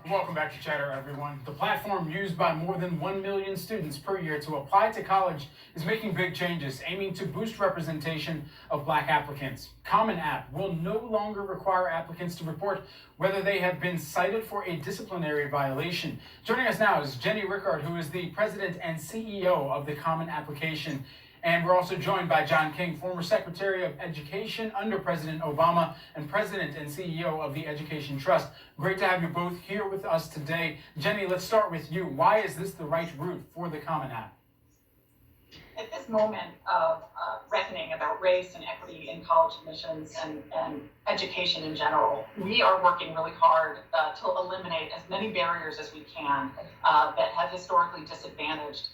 Welcome back to Chatter, everyone. The platform used by more than 1 million students per year to apply to college is making big changes, aiming to boost representation of Black applicants. Common App will no longer require applicants to report whether they have been cited for a disciplinary violation. Joining us now is Jenny Rickard, who is the president and CEO of the Common Application. And we're also joined by John King, former Secretary of Education under President Obama and President and CEO of the Education Trust. Great to have you both here with us today. Jenny, let's start with you. Why is this the right route for the Common App? At this moment of reckoning about race and equity in college admissions and education in general, we are working really hard to eliminate as many barriers as we can that have historically disadvantaged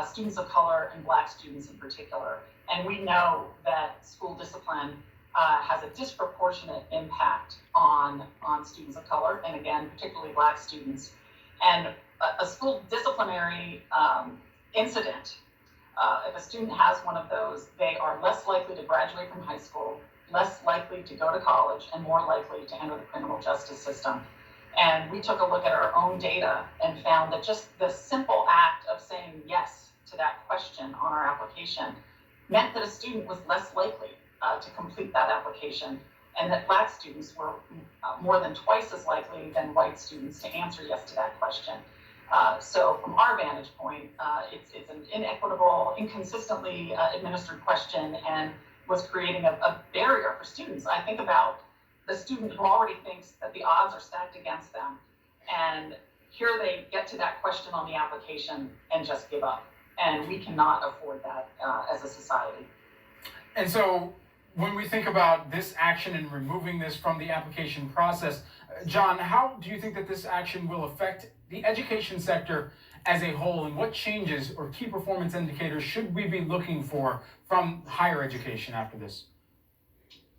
students of color and Black students in particular. And we know that school discipline has a disproportionate impact on students of color, and again, particularly Black students. And a school disciplinary incident, if a student has one of those, they are less likely to graduate from high school, less likely to go to college, and more likely to enter the criminal justice system. And we took a look at our own data and found that just the simple act of saying yes to that question on our application meant that a student was less likely to complete that application, and that Black students were more than twice as likely than white students to answer yes to that question. So from our vantage point, it's an inequitable, inconsistently administered question, and was creating a barrier for students. I think about the student who already thinks that the odds are stacked against them, and here they get to that question on the application and just give up. And we cannot afford that as a society. And so when we think about this action and removing this from the application process, John, how do you think that this action will affect the education sector as a whole, and what changes or key performance indicators should we be looking for from higher education after this?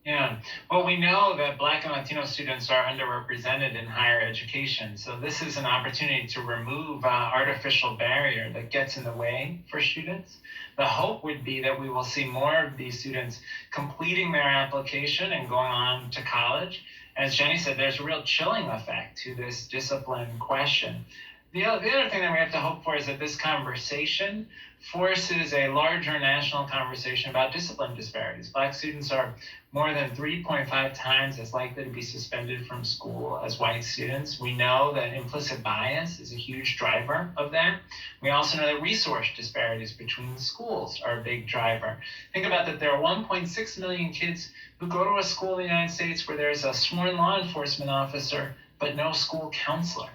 Yeah, well, we know that Black and Latino students are underrepresented in higher education. So this is an opportunity to remove artificial barrier that gets in the way for students. The hope would be that we will see more of these students completing their application and going on to college. As Jenny said, there's a real chilling effect to this discipline question. The other thing that we have to hope for is that this conversation forces a larger national conversation about discipline disparities. Black students are more than 3.5 times as likely to be suspended from school as white students. We know that implicit bias is a huge driver of that. We also know that resource disparities between schools are a big driver. Think about that there are 1.6 million kids who go to a school in the United States where there's a sworn law enforcement officer, but no school counselor.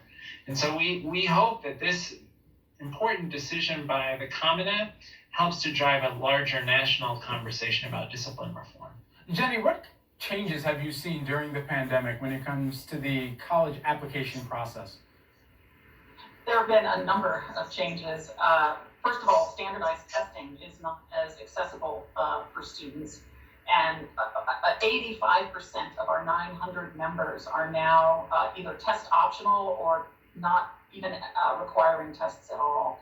And so we hope that this important decision by the Common App helps to drive a larger national conversation about discipline reform. Jenny, what changes have you seen during the pandemic when it comes to the college application process? There have been a number of changes. First of all, standardized testing is not as accessible for students. And 85% of our 900 members are now either test optional or not even requiring tests at all.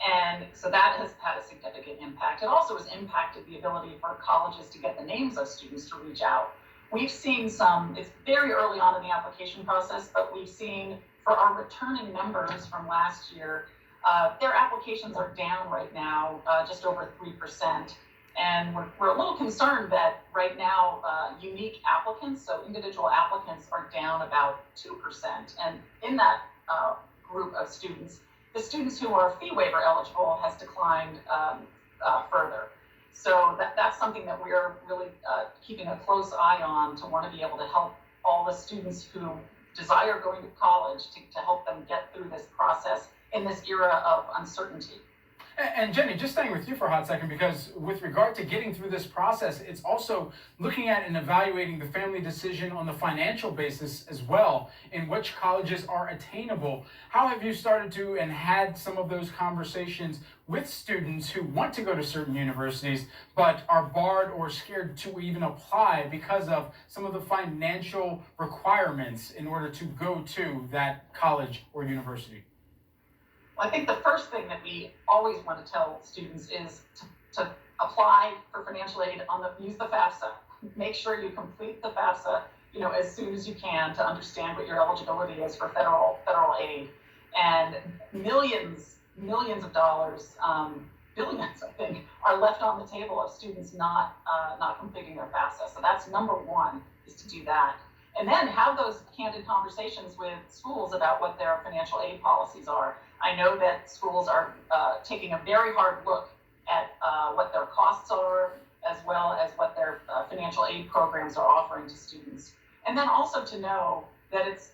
And so that has had a significant impact. It also has impacted the ability for colleges to get the names of students to reach out. We've seen it's very early on in the application process, but we've seen for our returning members from last year, their applications are down right now, just over 3%. And we're a little concerned that right now, unique applicants, so individual applicants, are down about 2%. And in that group of students, the students who are fee waiver eligible has declined further. So that's something that we're really keeping a close eye on, to want to be able to help all the students who desire going to college to help them get through this process in this era of uncertainty. And Jenny, just staying with you for a hot second, because with regard to getting through this process, it's also looking at and evaluating the family decision on the financial basis as well, in which colleges are attainable. How have you started to and had some of those conversations with students who want to go to certain universities, but are barred or scared to even apply because of some of the financial requirements in order to go to that college or university? Well, I think the first thing that we always want to tell students is to apply for financial aid use the FAFSA. Make sure you complete the FAFSA as soon as you can to understand what your eligibility is for federal aid. And millions of dollars, billions, I think, are left on the table of students not completing their FAFSA. So that's number one, is to do that. And then have those candid conversations with schools about what their financial aid policies are. I know that schools are taking a very hard look at what their costs are, as well as what their financial aid programs are offering to students. And then also to know that it's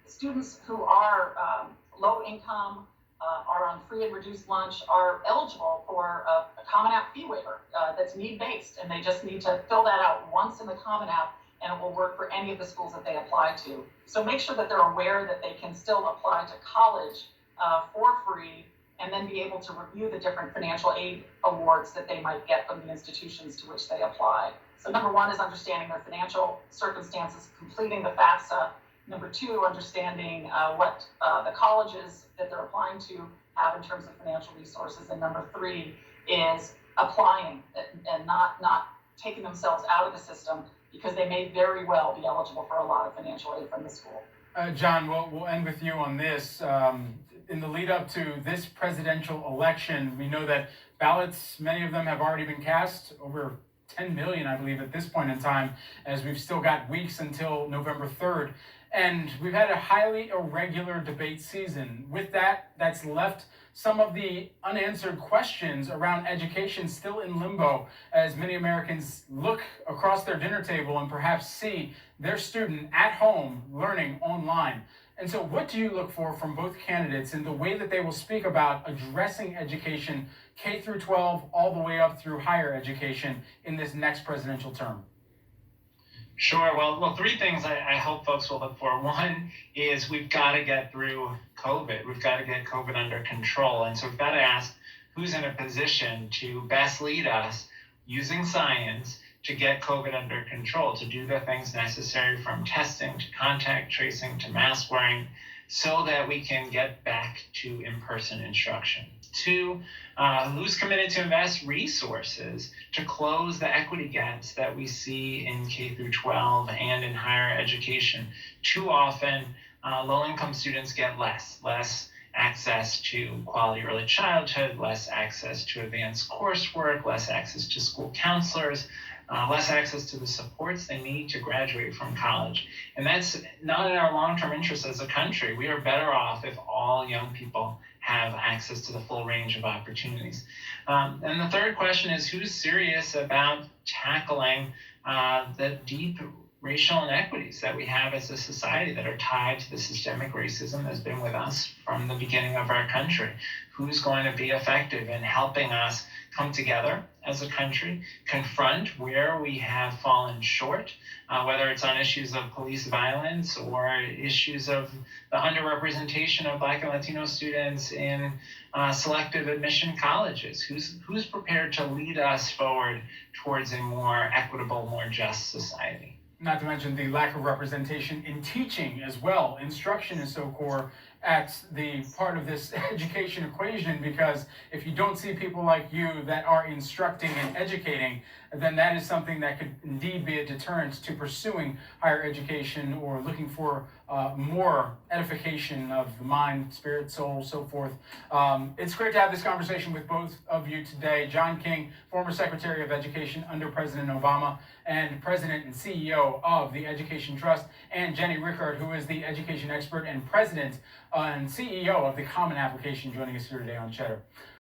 students who are low income, are on free and reduced lunch, are eligible for a Common App fee waiver that's need-based, and they just need to fill that out once in the Common App, and it will work for any of the schools that they apply to. So make sure that they're aware that they can still apply to college for free, and then be able to review the different financial aid awards that they might get from the institutions to which they apply. So number one is understanding their financial circumstances, completing the FAFSA. Number two, understanding what the colleges that they're applying to have in terms of financial resources. And number three is applying and not taking themselves out of the system, because they may very well be eligible for a lot of financial aid from the school. John, we'll end with you on this. In the lead up to this presidential election, we know that ballots, many of them have already been cast, over 10 million, I believe, at this point in time, as we've still got weeks until November 3rd. And we've had a highly irregular debate season. With that, that's left some of the unanswered questions around education still in limbo, as many Americans look across their dinner table and perhaps see their student at home learning online. And so what do you look for from both candidates in the way that they will speak about addressing education K through 12 all the way up through higher education in this next presidential term? Sure. Well, three things I hope folks will look for. One is we've got to get through COVID. We've got to get COVID under control. And so we've got to ask who's in a position to best lead us using science to get COVID under control, to do the things necessary from testing to contact tracing to mask wearing, so that we can get back to in-person instruction. Two, who's committed to invest resources to close the equity gaps that we see in K through 12 and in higher education. Too often, low-income students get less access to quality early childhood, less access to advanced coursework, less access to school counselors, less access to the supports they need to graduate from college. And that's not in our long-term interest as a country. We are better off if all young people have access to the full range of opportunities. And the third question is, who's serious about tackling the deep racial inequities that we have as a society that are tied to the systemic racism that's been with us from the beginning of our country? Who's going to be effective in helping us come together as a country, confront where we have fallen short, whether it's on issues of police violence or issues of the underrepresentation of Black and Latino students in selective admission colleges? Who's prepared to lead us forward towards a more equitable, more just society? Not to mention the lack of representation in teaching as well. Instruction is so core at the part of this education equation, because if you don't see people like you that are instructing and educating, then that is something that could indeed be a deterrent to pursuing higher education or looking for more edification of the mind, spirit, soul, so forth. It's great to have this conversation with both of you today. John King, former Secretary of Education under President Obama and President and CEO of the Education Trust, and Jenny Rickard, who is the education expert and President and CEO of the Common Application, joining us here today on Cheddar.